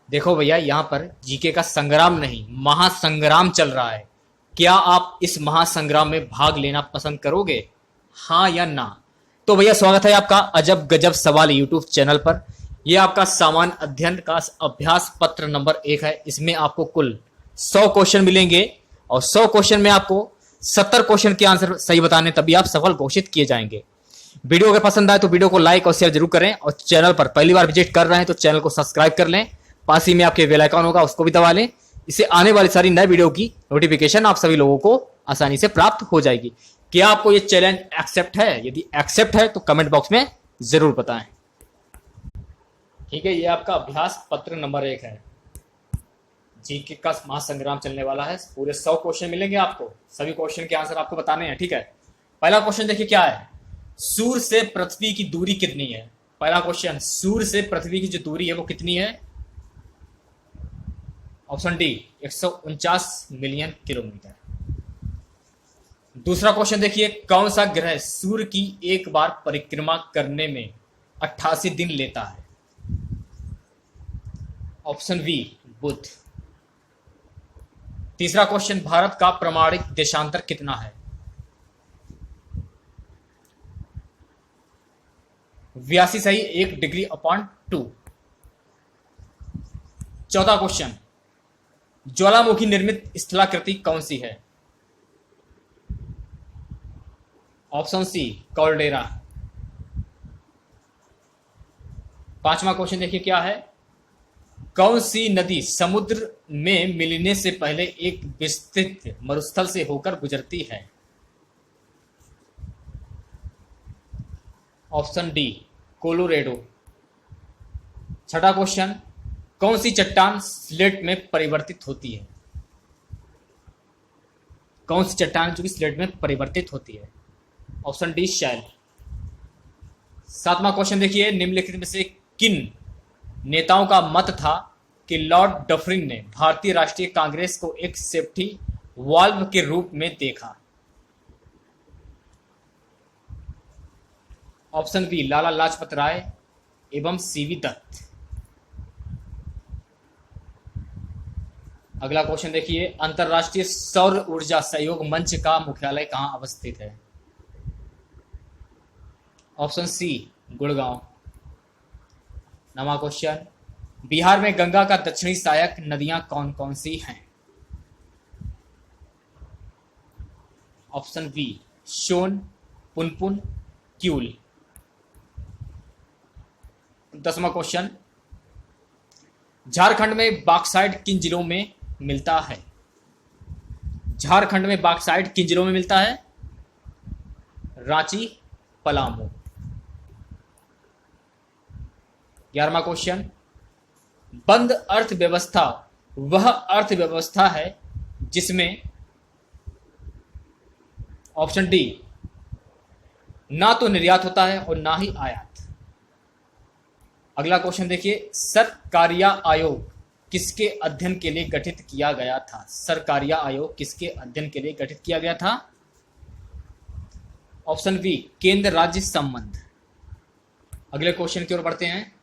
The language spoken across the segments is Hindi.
देखो भैया, यहाँ पर जीके का संग्राम नहीं, महासंग्राम चल रहा है। क्या आप इस महासंग्राम में भाग लेना पसंद करोगे, हाँ या ना? तो भैया स्वागत है आपका अजब गजब सवाल यूट्यूब चैनल पर। यह आपका सामान्य अध्ययन का अभ्यास पत्र नंबर 1 है। इसमें आपको कुल 100 क्वेश्चन मिलेंगे और 100 क्वेश्चन में आपको 70 क्वेश्चन के आंसर सही बताने, तभी आप सफल घोषित किए जाएंगे। वीडियो अगर पसंद आए तो वीडियो को लाइक और शेयर जरूर करें, और चैनल पर पहली बार विजिट कर रहे हैं तो चैनल को सब्सक्राइब कर लें। पास ही में आपके बेल आइकन होगा, उसको भी दबा लें। इससे आने वाली सारी नए वीडियो की नोटिफिकेशन आप सभी लोगों को आसानी से प्राप्त हो जाएगी। क्या आपको ये चैलेंज एक्सेप्ट है? यदि एक्सेप्ट है तो कमेंट बॉक्स में जरूर बताएं। ठीक है, ये आपका अभ्यास पत्र नंबर 1 है। जीके का महासंग्राम चलने वाला है। पूरे 100 क्वेश्चन मिलेंगे आपको, सभी क्वेश्चन के आंसर आपको बताने हैं। ठीक है, पहला क्वेश्चन देखिए क्या है। सूर्य से पृथ्वी की दूरी कितनी है? पहला क्वेश्चन, सूर्य से पृथ्वी की जो दूरी है वो कितनी है? Option D 149 million kilometre. दूसरा क्वेश्चन देखिए, कौन सा ग्रह सूर्य की एक बार परिक्रमा करने में 88 दिन लेता है? ऑप्शन बी बुध। तीसरा क्वेश्चन, भारत का प्रमाणिक देशांतर कितना है? 82 सही 1 डिग्री अपॉन 2। चौथा क्वेश्चन, ज्वालामुखी निर्मित स्थलाकृति कौन सी है? Option C caldera. पांचवा क्वेश्चन देखिए क्या है। कौन सी नदी समुद्र में मिलने से पहले एक विस्तृत मरुस्थल से होकर गुजरती है? Option D Colorado. छठा क्वेश्चन, कौन सी चट्टान स्लेट में परिवर्तित होती है? कौन सी चट्टान जो कि स्लेट में परिवर्तित होती है? ऑप्शन डी शैल। सातवां क्वेश्चन देखिए, निम्नलिखित में से किन नेताओं का मत था कि लॉर्ड डफरिन ने भारतीय राष्ट्रीय कांग्रेस को एक सेफ्टी वाल्व के रूप में देखा? ऑप्शन बी लाला लाजपत राय एवं सीवी दत्त। अगला क्वेश्चन देखिए, अंतरराष्ट्रीय सौर ऊर्जा सहयोग मंच का मुख्यालय कहां अवस्थित है? Option C Gurgaon. नवा क्वेश्चन, बिहार में गंगा का दक्षिणी सहायक नदियां कौन कौन सी हैं? ऑप्शन बी सोन, पुनपुन, क्यूल। 10वां क्वेश्चन, झारखंड में बॉक्साइट किन जिलों में मिलता है? झारखंड में बॉक्साइट किन जिलों में मिलता है? रांची, पलामू। 11वां क्वेश्चन, बंद अर्थव्यवस्था वह अर्थव्यवस्था है जिसमें, ऑप्शन डी ना तो निर्यात होता है और ना ही आयात। अगला क्वेश्चन देखिए, सरकारिया आयोग किसके अध्ययन के लिए गठित किया गया था? सरकारिया आयोग किसके अध्ययन के लिए गठित किया गया था? ऑप्शन बी केंद्र राज्य संबंध। अगले क्वेश्चन की ओर बढ़ते हैं।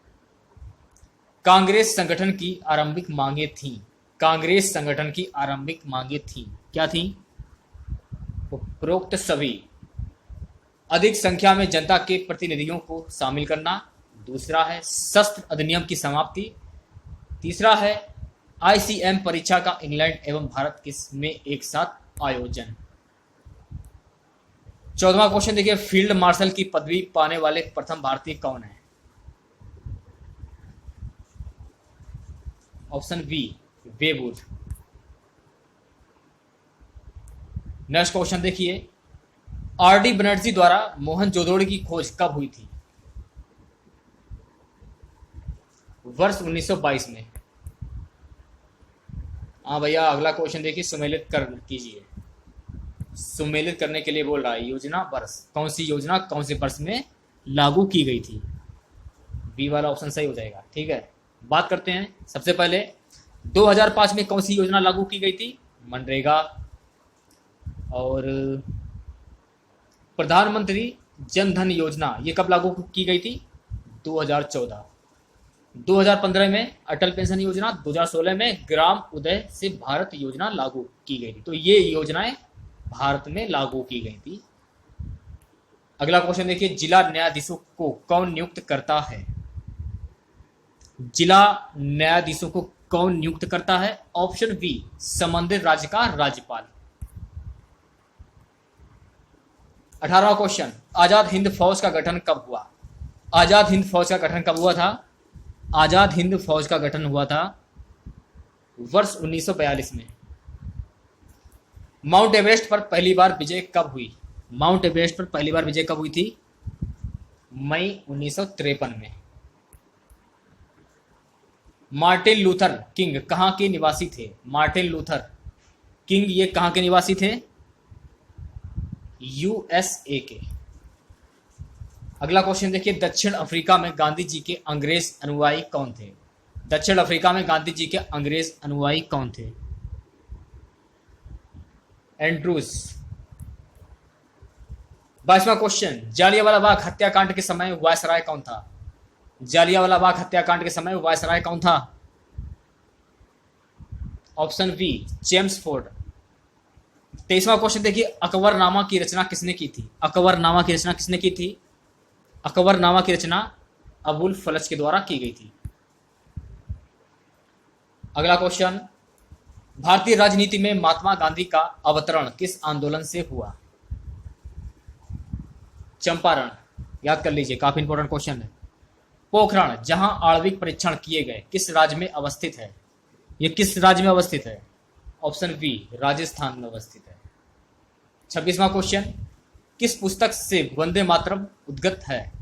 कांग्रेस संगठन की आरंभिक मांगे थी। कांग्रेस संगठन की आरंभिक मांगे थी, क्या थी? उपरोक्त सभी अधिक संख्या में जनता के प्रतिनिधियों को शामिल करना। दूसरा है शस्त्र अधिनियम की समाप्ति। तीसरा है आईसीएम परीक्षा का इंग्लैंड एवं भारत में एक साथ आयोजन। 14वां क्वेश्चन देखिए, फील्ड मार्शल की पदवी पाने वाले प्रथम भारतीय कौन है? ऑप्शन बी वेबूर। नेक्स्ट क्वेश्चन देखिए, आरडी बनर्जी द्वारा मोहनजोदड़ो की खोज कब हुई थी? वर्ष 1922 में। हाँ भैया, अगला क्वेश्चन देखिए, सुमेलित कर कीजिए। सुमेलित करने के लिए बोल रहा है योजना वर्ष। कौन सी योजना कौन से वर्ष में लागू की गई थी? बी वाला ऑप्शन सही हो जाएगा। ठीक है, बात करते हैं। सबसे पहले 2005 में कौन सी योजना लागू की गई थी? मनरेगा। और प्रधानमंत्री जन धन योजना ये कब लागू की गई थी? 2014। 2015 में अटल पेंशन योजना, 2016 में ग्राम उदय से भारत योजना लागू की गई थी। तो ये योजनाएं भारत में लागू की गई थी। अगला क्वेश्चन देखिए, जिला न्यायाधीशों को कौन नियुक्त करता है? जिला न्यायाधीशों को कौन नियुक्त करता है? ऑप्शन बी, संबंधित राज्य का राज्यपाल। 18वां क्वेश्चन, आजाद हिंद फौज का गठन कब हुआ? आजाद हिंद फौज का गठन कब हुआ था? आजाद हिंद फौज का गठन हुआ था वर्ष 1942 में। माउंट एवरेस्ट पर पहली बार विजय कब हुई? माउंट एवरेस्ट पर पहली बार विजय कब हुई थी? मई 1953 में। मार्टिन लूथर किंग कहां के निवासी थे? मार्टिन लूथर किंग ये कहां के निवासी थे? यूएसए के। अगला क्वेश्चन देखिए, दक्षिण अफ्रीका में गांधी जी के अंग्रेज अनुयायी कौन थे? दक्षिण अफ्रीका में गांधी जी के अंग्रेज अनुयायी कौन थे? एंड्रूज। 22वां क्वेश्चन, जालियांवाला बाग हत्याकांड के समय वायसराय कौन था? जालियांवाला बाग हत्याकांड के समय वायसराय कौन था? Option B, James Ford. 23वां क्वेश्चन देखिए, अकबरनामा की रचना किसने की थी? अकबरनामा की रचना किसने की थी? अकबरनामा की रचना अबुल फलज के द्वारा की गई थी। अगला क्वेश्चन, भारतीय राजनीति में महात्मा गांधी का अवतरण किस आंदोलन से हुआ? चंपारण। याद कर लीजिए, काफी इंपॉर्टेंट क्वेश्चन है। पोखरण, जहां आणविक परीक्षण किए गए, किस राज्य में अवस्थित है? यह किस राज्य में अवस्थित है? ऑप्शन बी, राजस्थान में अवस्थित है। 26वां क्वेश्चन, किस पुस्तक से वंदे मातरम उद्गत है?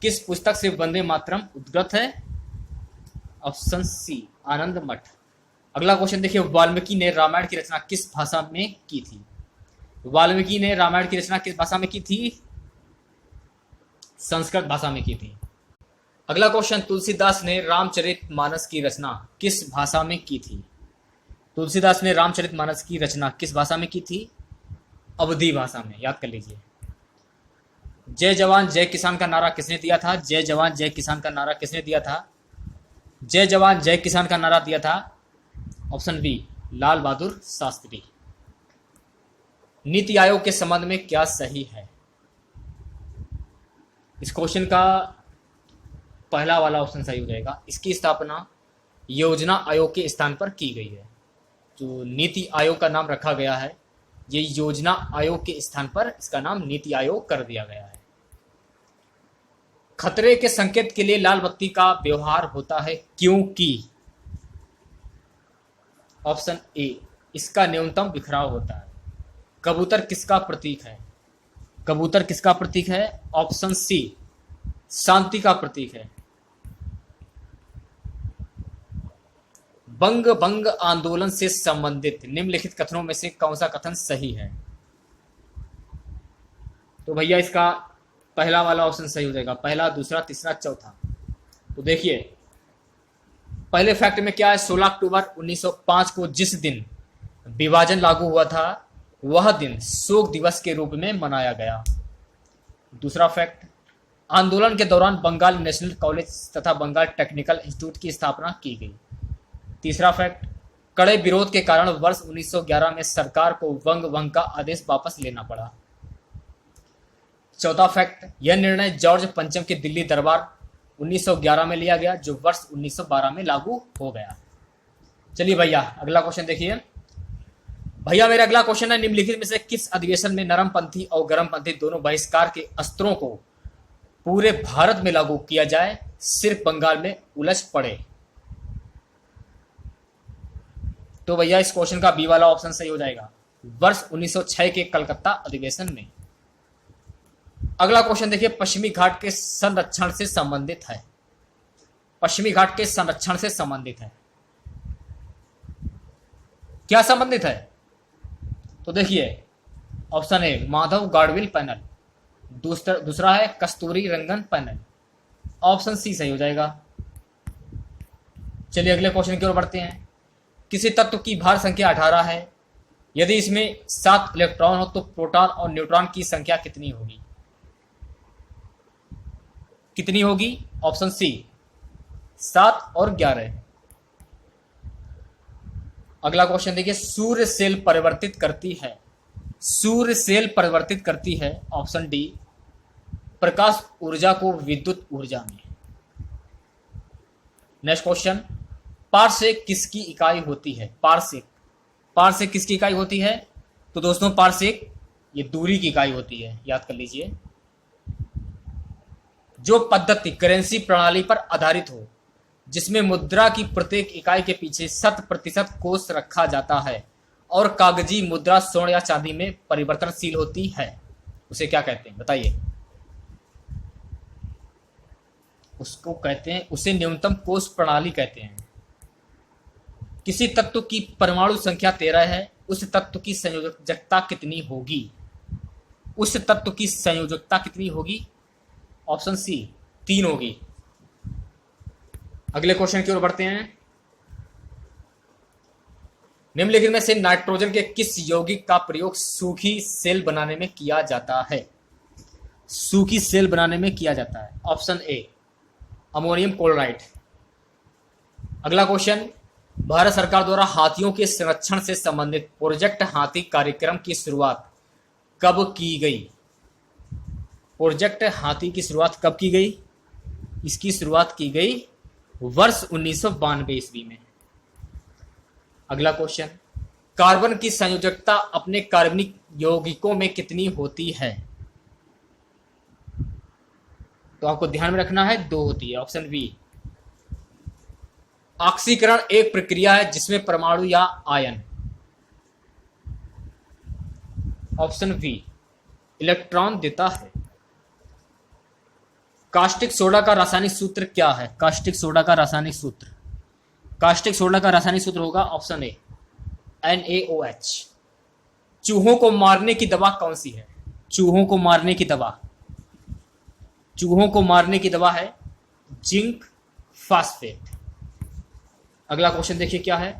किस पुस्तक से वंदे मातरम उद्गत है? ऑप्शन सी, आनंद मठ। अगला क्वेश्चन देखिए, वाल्मीकि ने रामायण की रचना किस भाषा में की थी? वाल्मीकि ने रामायण की रचना किस भाषा में की थी? संस्कृत भाषा में की थी। अगला क्वेश्चन, तुलसीदास ने रामचरितमानस की रचना किस भाषा में की थी? तुलसीदास ने रामचरितमानस की रचना किस भाषा में की थी? अवधी भाषा में। याद कर लीजिए। जय जवान जय किसान का नारा किसने दिया था? जय जवान जय किसान का नारा किसने दिया था? जय जवान जय किसान का नारा दिया था ऑप्शन बी, लाल बहादुर शास्त्री। नीति आयोग के संबंध में क्या सही है? इस क्वेश्चन का पहला वाला ऑप्शन सही हो जाएगा। इसकी स्थापना योजना आयोग के स्थान पर की गई है। जो नीति आयोग का नाम रखा गया है, ये योजना आयोग के स्थान पर इसका नाम नीति आयोग कर दिया गया है। खतरे के संकेत के लिए लाल बत्ती का व्यवहार होता है क्योंकि ऑप्शन ए, इसका न्यूनतम बिखराव होता है। कबूतर किसका प्रतीक है? कबूतर किसका प्रतीक है? ऑप्शन सी, शांति का प्रतीक है। बंग भंग आंदोलन से संबंधित निम्नलिखित कथनों में से कौन सा कथन सही है? तो भैया इसका पहला वाला ऑप्शन सही हो जाएगा। पहला, दूसरा, तीसरा, चौथा। तो देखिए, पहले फैक्ट में क्या है, 16 अक्टूबर 1905 को जिस दिन विभाजन लागू हुआ था वह दिन शोक दिवस के रूप में मनाया गया। दूसरा फैक्ट, आंदोलन के दौरान बंगाल नेशनल कॉलेज तथा बंगाल टेक्निकल इंस्टीट्यूट की स्थापना की गई। तीसरा फैक्ट, कड़े विरोध के कारण वर्ष 1911 में सरकार को वंग भंग का आदेश वापस लेना पड़ा। चौथा फैक्ट, यह निर्णय जॉर्ज पंचम के दिल्ली दरबार 1911 में लिया गया जो वर्ष 1912 में लागू हो गया। चलिए भैया अगला क्वेश्चन देखिए। भैया मेरा अगला क्वेश्चन है, निम्नलिखित में से किस अधिवेशन में नरमपंथी और गर्मपंथी दोनों बहिष्कार के अस्त्रों को पूरे भारत में लागू किया जाए, सिर्फ बंगाल में उलझ पड़े? तो भैया इस क्वेश्चन का बी वाला ऑप्शन सही हो जाएगा, वर्ष 1906 के कलकत्ता अधिवेशन में। अगला क्वेश्चन देखिए, पश्चिमी घाट के संरक्षण से संबंधित है। पश्चिमी घाट के संरक्षण से संबंधित है, क्या संबंधित है? तो देखिए, ऑप्शन ए, माधव गाडविल पैनल। दूसरा है कस्तूरी रंगन पैनल। ऑप्शन सी सही हो जाएगा। चलिए अगले क्वेश्चन की ओर बढ़ते हैं। किसी तत्व की भार संख्या 18 है, यदि इसमें 7 इलेक्ट्रॉन हो तो प्रोटॉन और न्यूट्रॉन की संख्या कितनी होगी? कितनी होगी? ऑप्शन सी, 7 और 11। अगला क्वेश्चन देखिए, सूर्य सेल परिवर्तित करती है, सूर्य सेल परिवर्तित करती है, ऑप्शन डी, प्रकाश ऊर्जा को विद्युत ऊर्जा में। नेक्स्ट क्वेश्चन, पारसेक किसकी इकाई होती है? पारसेक, पारसेक किसकी इकाई होती है? तो दोस्तों पारसेक ये दूरी की इकाई होती है, याद कर लीजिए। जो पद्धति करेंसी प्रणाली पर आधारित हो, जिसमें मुद्रा की प्रत्येक इकाई के पीछे 100% कोष रखा जाता है और कागजी मुद्रा स्वर्ण या चांदी में परिवर्तनशील होती है, उसे क्या कहते हैं बताइए? उसको कहते हैं, उसे न्यूनतम कोष प्रणाली कहते हैं। किसी तत्व की परमाणु संख्या 13 है, उस तत्व की संयोजकता कितनी होगी? उस तत्व की संयोजकता कितनी होगी? ऑप्शन सी 3 होगी। अगले क्वेश्चन की ओर बढ़ते हैं। निम्नलिखित में से नाइट्रोजन के किस यौगिक का प्रयोग सूखी सेल बनाने में किया जाता है? सूखी सेल बनाने में किया जाता है, ऑप्शन ए, अमोनियम क्लोराइड। अगला क्वेश्चन, भारत सरकार द्वारा हाथियों के संरक्षण से संबंधित प्रोजेक्ट हाथी कार्यक्रम की शुरुआत कब की गई? प्रोजेक्ट हाथी की शुरुआत कब की गई? इसकी शुरुआत की गई वर्ष 1992 ईस्वी में। अगला क्वेश्चन, कार्बन की संयोजकता अपने कार्बनिक यौगिकों में कितनी होती है? तो आपको ध्यान में रखना है 2 होती है, ऑप्शन बी। ऑक्सीकरण एक प्रक्रिया है जिसमें परमाणु या आयन, ऑप्शन बी, इलेक्ट्रॉन देता है। कास्टिक सोडा का रासायनिक सूत्र क्या है? कास्टिक सोडा का रासायनिक सूत्र, कास्टिक सोडा का रासायनिक सूत्र होगा ऑप्शन ए, NaOH। चूहों को मारने की दवा कौन सी है? चूहों को मारने की दवा, चूहों को मारने की दवा है जिंक फास्फेट। अगला क्वेश्चन देखिए क्या है,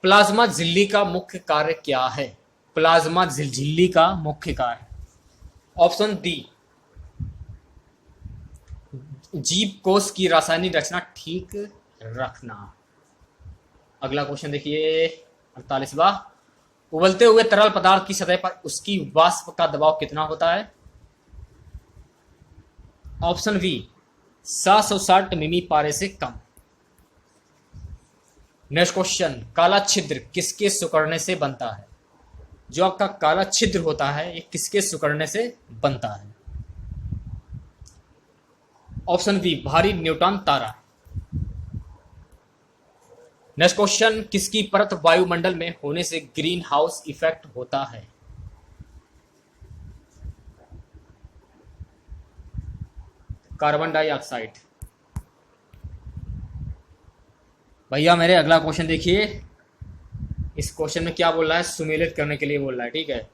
प्लाज्मा झिल्ली का मुख्य कार्य क्या है? प्लाज्मा झिल्ली का मुख्य कार्य, ऑप्शन डी, जीव कोश की रासायनिक रचना ठीक रखना। अगला क्वेश्चन देखिए 48वां, उबलते हुए तरल पदार्थ की सतह पर उसकी वाष्प का दबाव कितना होता है? ऑप्शन बी, 760 मिमी पारे से कम। नेक्स्ट क्वेश्चन, काला छिद्र किसके सिकुड़ने से बनता है? जो आपका काला छिद्र होता है ये किसके सिकुड़ने से बनता है? ऑप्शन बी, भारी न्यूट्रॉन तारा। नेक्स्ट क्वेश्चन, किसकी परत वायुमंडल में होने से ग्रीन हाउस इफेक्ट होता है? Carbon dioxide. भैया मेरे अगला क्वेश्चन देखिए, इस क्वेश्चन में क्या बोल रहा है? सुमेलित करने के लिए बोल रहा है, ठीक है।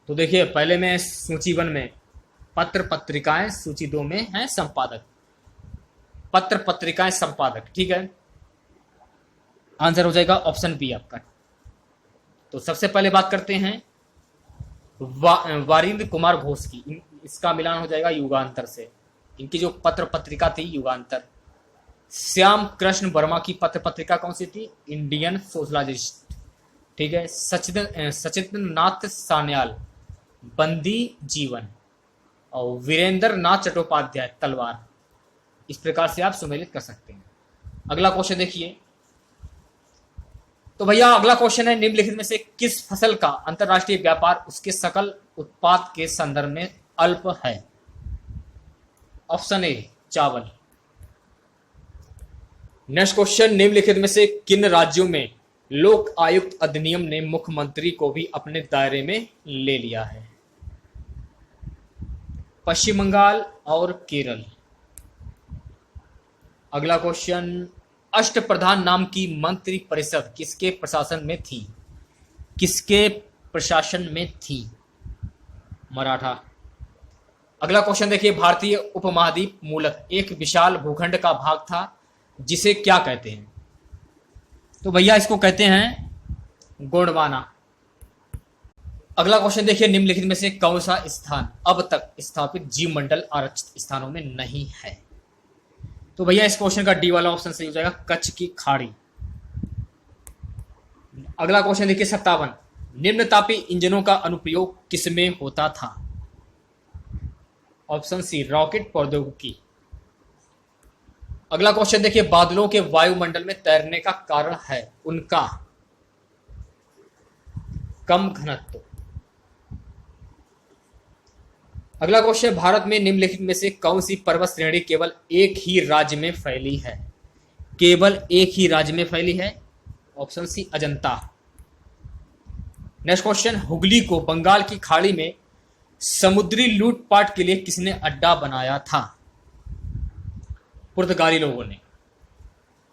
तो देखिए पहले में सूची 1 में पत्र पत्रिकाएं, सूची 2 में है संपादक, पत्र पत्रिकाएं संपादक, ठीक है। आंसर हो जाएगा ऑप्शन बी आपका। तो सबसे पहले बात करते हैं वारिंद्र कुमार घोष की, इसका मिलान हो जाएगा युगांतर से। इनकी जो पत्र पत्रिका थी युगांतर। श्याम कृष्ण वर्मा की पत्र पत्रिका कौन सी थी? इंडियन सोशलिस्ट, ठीक है। सचिंद्र नाथ सान्याल बंदी जीवन, और वीरेंद्र नाथ चट्टोपाध्याय तलवार। इस प्रकार से आप सुमेलित कर सकते हैं। अगला क्वेश्चन देखिए, तो भैया अगला क्वेश्चन है, निम्नलिखित में से किस फसल का अंतरराष्ट्रीय व्यापार उसके सकल उत्पाद के संदर्भ में अल्प है? ऑप्शन ए, चावल। नेक्स्ट क्वेश्चन, निम्नलिखित में से किन राज्यों में लोक आयुक्त अधिनियम ने मुख्यमंत्री को भी अपने दायरे में ले लिया है? पश्चिम बंगाल और केरल। अगला क्वेश्चन, अष्टप्रधान नाम की मंत्री परिषद किसके प्रशासन में थी? किसके प्रशासन में थी? मराठा। अगला क्वेश्चन देखिए, भारतीय उपमहाद्वीप मूलतः एक विशाल भूखंड का भाग था जिसे क्या कहते हैं? तो भैया इसको कहते हैं गोंडवाना। अगला क्वेश्चन देखिए, निम्नलिखित में से कौन सा स्थान अब तक स्थापित जीव मंडल आरक्षित स्थानों में नहीं है? तो भैया इस क्वेश्चन का डी वाला ऑप्शन सही हो जाएगा, कच्छ की खाड़ी। अगला क्वेश्चन देखिए 57, निम्न तापी इंजनों का अनुप्रयोग किसमें होता था? ऑप्शन सी, रॉकेट प्रौद्योगिकी। अगला क्वेश्चन देखिए, बादलों के वायुमंडल में तैरने का कारण है उनका कम घनत्व। अगला क्वेश्चन, भारत में निम्नलिखित में से कौन सी पर्वत श्रेणी केवल एक ही राज्य में फैली है? केवल एक ही राज्य में फैली है। Option C, Ajanta. Next question, Hooghly को बंगाल की खाड़ी में समुद्री लूटपाट के लिए किसने अड्डा बनाया था? पुर्तगाली लोगों ने।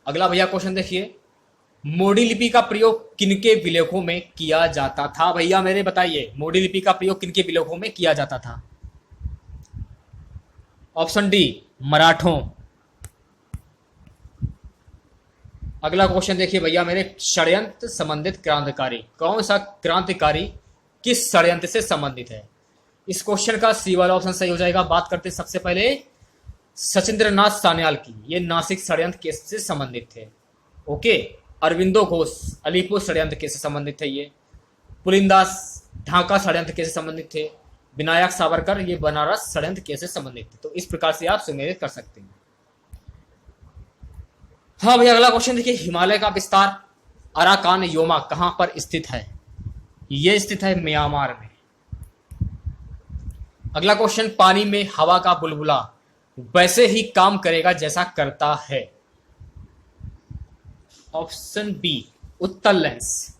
अगला भैया क्वेश्चन देखिए, मोडी लिपि का प्रयोग किनके विलेखों में किया जाता था? भैया मेरे बताइए, मोडी लिपि का प्रयोग किनके विलेखों में किया जाता था? ऑप्शन डी, मराठों। अगला क्वेश्चन देखिए भैया मेरे, षड्यंत्र संबंधित क्रांतिकारी। कौन सा क्रांतिकारी किस षड्यंत्र से संबंधित है? इस क्वेश्चन का सी वाला ऑप्शन सही हो जाएगा। बात करते हैं सबसे पहले सचिंद्रनाथ सान्याल की। ये नासिक षड्यंत्र केस से संबंधित थे। ओके। अरविंदो घोष अलीपुर षड्यंत्र केस से संबंधित थे। ये पुलिंदास ढाका षड्यंत्र केस से संबंधित थे। विनायक सावरकर ये बनारस षड्यंत्र केस से संबंधित थे। तो इस प्रकार से आप सुमेलित कर सकते हैं। हाँ भैया अगला क्वेश्चन देखिए, हिमालय का विस्तार अराकान योमा कहां पर स्थित है? यह स्थित है म्यांमार में। अगला क्वेश्चन, पानी में हवा का बुलबुला वैसे ही काम करेगा जैसा करता है। ऑप्शन बी, उत्तल लेंस।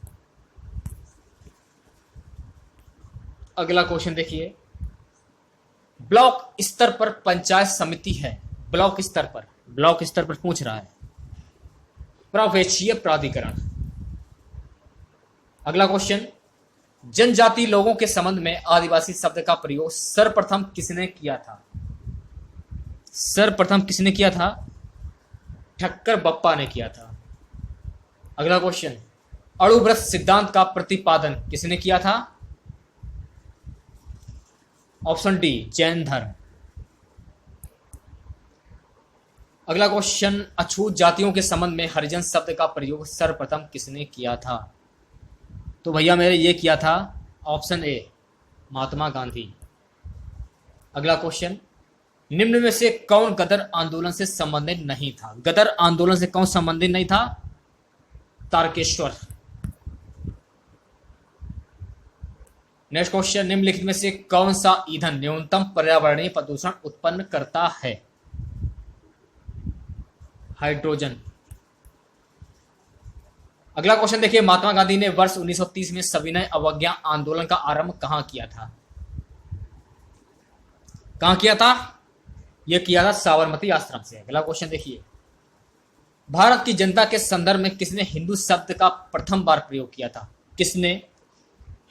अगला क्वेश्चन देखिए, ब्लॉक स्तर पर पंचायत समिति है। ब्लॉक स्तर पर पूछ रहा है। पर्यवेक्षीय प्राधिकरण। अगला क्वेश्चन, जनजाति लोगों के संबंध में आदिवासी शब्द का प्रयोग सर्वप्रथम किसने किया था? सर्वप्रथम किसने किया था? ठक्कर बप्पा ने किया था। अगला क्वेश्चन, अणुव्रत सिद्धांत का प्रतिपादन किसने किया था? ऑप्शन डी, जैन धर्म। अगला क्वेश्चन, अछूत जातियों के संबंध में हरिजन शब्द का प्रयोग सर्वप्रथम किसने किया था? तो भैया मेरे ये किया था ऑप्शन ए, महात्मा गांधी। अगला क्वेश्चन, निम्न में से कौन गदर आंदोलन से संबंधित नहीं था? गदर आंदोलन से कौन संबंधित नहीं था? तारकेश्वर। नेक्स्ट क्वेश्चन, निम्नलिखित में से कौन सा ईंधन न्यूनतम पर्यावरणीय प्रदूषण उत्पन्न करता है? हाइड्रोजन। अगला क्वेश्चन देखिए, महात्मा गांधी ने वर्ष 1930 में सविनय अवज्ञा आंदोलन का आरंभ कहां किया था? कहां किया था? यह किया था साबरमती आश्रम से। अगला क्वेश्चन देखिए, भारत की जनता के संदर्भ में किसने हिंदू शब्द का प्रथम बार प्रयोग किया था? किसने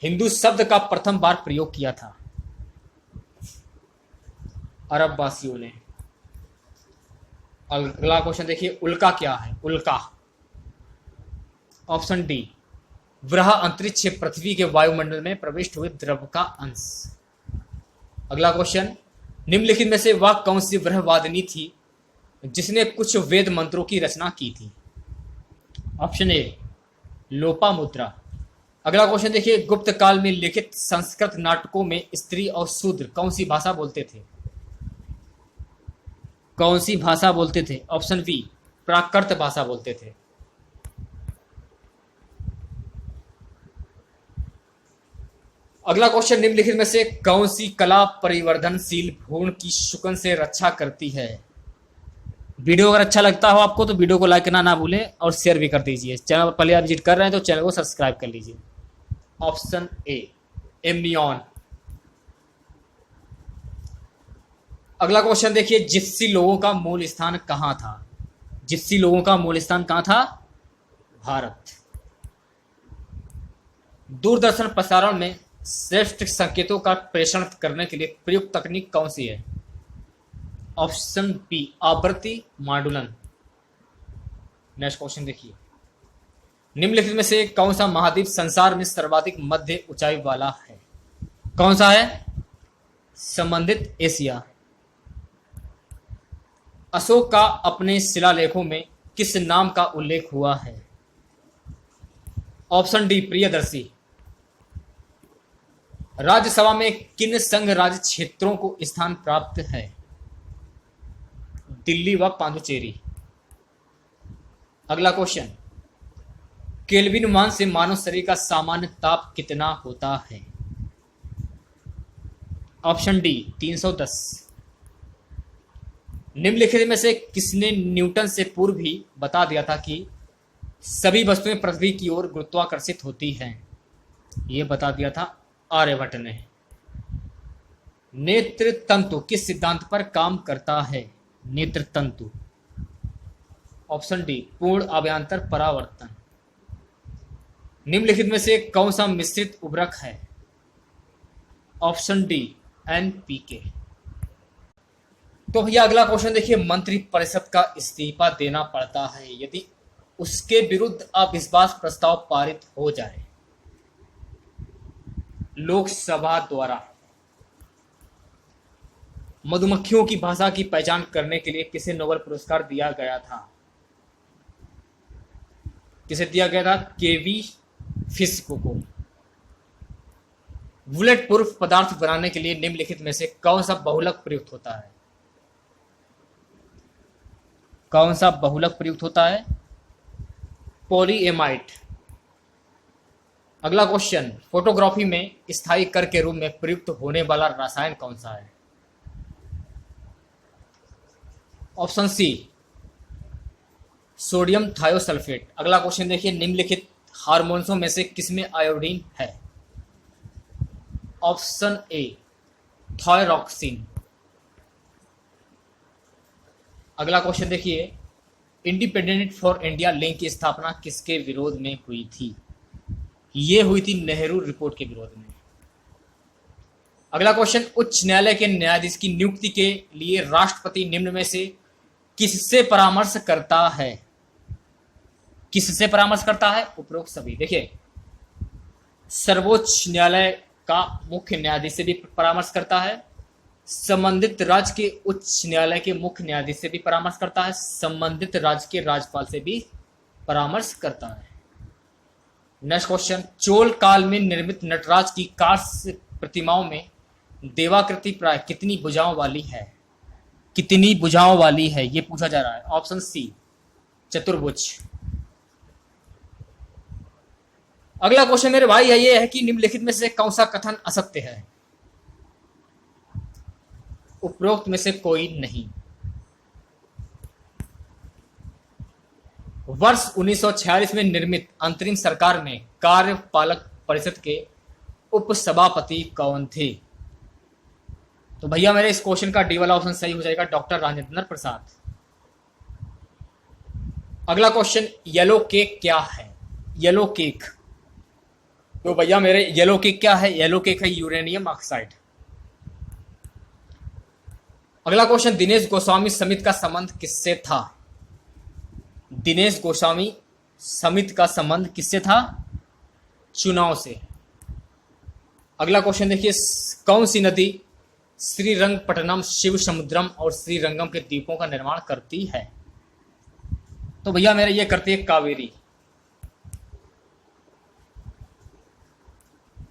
हिंदू शब्द का प्रथम बार प्रयोग किया था? अरब वासियों ने। अगला क्वेश्चन देखिए, उल्का क्या है? उल्का ऑप्शन डी, वृह अंतरिक्ष पृथ्वी के वायुमंडल में प्रविष्ट हुए द्रव का अंश। अगला क्वेश्चन, निम्नलिखित में से वह कौन सी वृहवादिनी थी जिसने कुछ वेद मंत्रों की रचना की थी? Option A, Lopamudra. अगला क्वेश्चन देखिए, गुप्त काल में लिखित संस्कृत नाटकों में स्त्री और शूद्र कौन सी भाषा बोलते थे? कौन सी भाषा बोलते थे? ऑप्शन बी, प्राकृत भाषा बोलते थे। अगला क्वेश्चन, निम्नलिखित में से कौन सी कला परिवर्धनशील भ्रूण की शुक्न से रक्षा करती है? वीडियो अगर अच्छा लगता हो आपको तो वीडियो को लाइक करना ना भूलें और शेयर भी कर दीजिए। चैनल पर पहले आप विजिट कर रहे हैं तो चैनल को सब्सक्राइब कर लीजिए। Option A, amnion. अगला क्वेश्चन देखिए, जिप्सी लोगों का मूल स्थान कहां था? जिप्सी लोगों का मूल स्थान कहां था? भारत। दूरदर्शन प्रसारण में श्रेष्ठ संकेतों का प्रेषण करने के लिए प्रयुक्त तकनीक कौन सी है? ऑप्शन बी, आवृत्ति मॉड्यूलन। नेक्स्ट क्वेश्चन देखिए, निम्नलिखित में से कौन सा महाद्वीप संसार में सर्वाधिक मध्य ऊंचाई वाला है? कौन सा है? संबंधित एशिया। अशोक का अपने शिलालेखों में किस नाम का उल्लेख हुआ है? Option D Priyadarshi. राज्यसभा में किन संघ राज्य क्षेत्रों को स्थान प्राप्त है? दिल्ली व पांडुचेरी। अगला क्वेश्चन, केल्विन मान से मानव शरीर का सामान्य ताप कितना होता है? Option D 310। निम्नलिखित में से किसने न्यूटन से पूर्व ही बता दिया था कि सभी वस्तुएं पृथ्वी की ओर गुरुत्वाकर्षित होती हैं? यह बता दिया था आर्यभट्ट ने। नेत्र तंतु किस सिद्धांत पर काम करता है? नेत्र तंतु। ऑप्शन डी पूर्ण अभ्यांतर परावर्तन। निम्नलिखित में से कौन सा मिश्रित उर्वरक है? Option D NPK. तो भैया अगला क्वेश्चन देखिए, मंत्रिपरिषद का इस्तीफा देना पड़ता है यदि उसके विरुद्ध अविश्वास प्रस्ताव पारित हो जाए लोकसभा द्वारा। मधुमक्खियों की भाषा की पहचान करने के लिए किसे नोबेल पुरस्कार दिया गया था? किसे दिया गया था? केवी फिस्को को। बुलेट प्रूफ पदार्थ बनाने के लिए निम्नलिखित में से कौन सा बहुलक प्रयुक्त होता है? कौन सा बहुलक प्रयुक्त होता है? पॉलीएमाइड। अगला क्वेश्चन, फोटोग्राफी में स्थायी कर के रूप में प्रयुक्त होने वाला रसायन कौन सा है? Option C sodium thiosulphate. अगला क्वेश्चन देखिए, निम्नलिखित हार्मोन्सों में से किसमें आयोडीन है? Option A thyroxine. अगला क्वेश्चन देखिए, इंडिपेंडेंट फॉर इंडिया लिंक की स्थापना किसके विरोध में हुई थी? ये हुई थी नेहरू रिपोर्ट के विरोध में। अगला क्वेश्चन, उच्च न्यायालय के न्यायाधीश की नियुक्ति के लिए राष्ट्रपति निम्न में से किससे परामर्श करता है? किससे परामर्श करता है? उपरोक्त सभी। देखिए, सर्वोच्च न्यायालय का मुख्य न्यायाधीश से भी परामर्श करता है, संबंधित राज्य के उच्च न्यायालय के मुख्य न्यायाधीश से भी परामर्श करता है, संबंधित राज्य के राज्यपाल से भी परामर्श करता है। नेक्स्ट क्वेश्चन, चोल काल में निर्मित नटराज की कांस्य प्रतिमाओं में देवाकृति प्राय कितनी भुजाओं वाली है? कितनी भुजाओं वाली है ये पूछा जा रहा है। ऑप्शन सी चतुर्भुज। अगला क्वेश्चन मेरे भाई है ये है कि निम्नलिखित में से कौन सा कथन असत्य है? उपरोक्त में से कोई नहीं। वर्ष 1946 में निर्मित अंतरिम सरकार में कार्यपालक परिषद के उपसभापति कौन थे? तो भैया मेरे इस क्वेश्चन का डी वाला ऑप्शन सही हो जाएगा, डॉक्टर राजेंद्र प्रसाद। अगला क्वेश्चन, येलो केक क्या है? येलो केक, तो भैया मेरे येलो केक क्या है? येलो केक है यूरेनियम ऑक्साइड। अगला क्वेश्चन, दिनेश गोस्वामी समिति का संबंध किससे था? दिनेश गोस्वामी समिति का संबंध किससे था? चुनाव से। अगला क्वेश्चन देखिए, कौन सी नदी श्रीरंगपट्टनम, शिव समुद्रम और श्रीरंगम के द्वीपों का निर्माण करती है? तो भैया मेरे ये करती है कावेरी।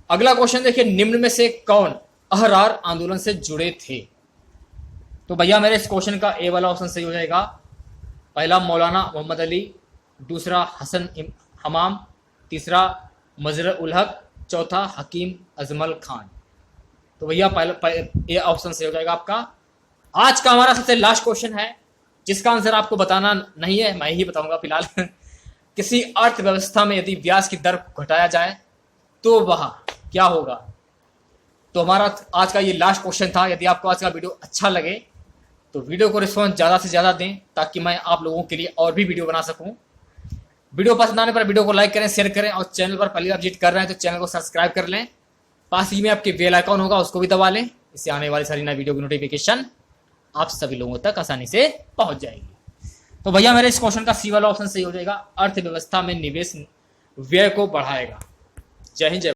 अगला क्वेश्चन देखिए, निम्न में से कौन अहरार आंदोलन से जुड़े थे? तो भैया मेरे इस क्वेश्चन का ए वाला ऑप्शन सही हो जाएगा। पहला मौलाना मोहम्मद अली, दूसरा हसन हमाम, तीसरा मजर उल हक, चौथा हकीम अजमल खान। तो भैया पहला ये ऑप्शन सही हो जाएगा आपका। आज का हमारा सबसे लास्ट क्वेश्चन है जिसका आंसर आपको बताना नहीं है, मैं ही बताऊंगा फिलहाल। किसी अर्थव्यवस्था में यदि ब्याज की दर को घटाया जाए तो वह क्या होगा? तो हमारा आज का ये लास्ट क्वेश्चन था। यदि आपको आज का वीडियो अच्छा लगे तो वीडियो को रिस्पॉन्स ज़्यादा से ज़्यादा दें ताकि मैं आप लोगों के लिए और भी वीडियो बना सकूं। वीडियो पसंद आने पर वीडियो को लाइक करें, शेयर करें और चैनल पर पहली बार विजिट कर रहे हैं तो चैनल को सब्सक्राइब कर लें। पास ही में आपके बेल आइकॉन होगा उसको भी दबा लें, इससे आने वाली सारी नई वीडियो की नोटिफिकेशन आप सभी लोगों तक आसानी से पहुंच जाएगी। तो भैया मेरे इस क्वेश्चन का सी वाला ऑप्शन सही हो जाएगा, अर्थव्यवस्था में निवेश व्यय को बढ़ाएगा। जय हिंद, जय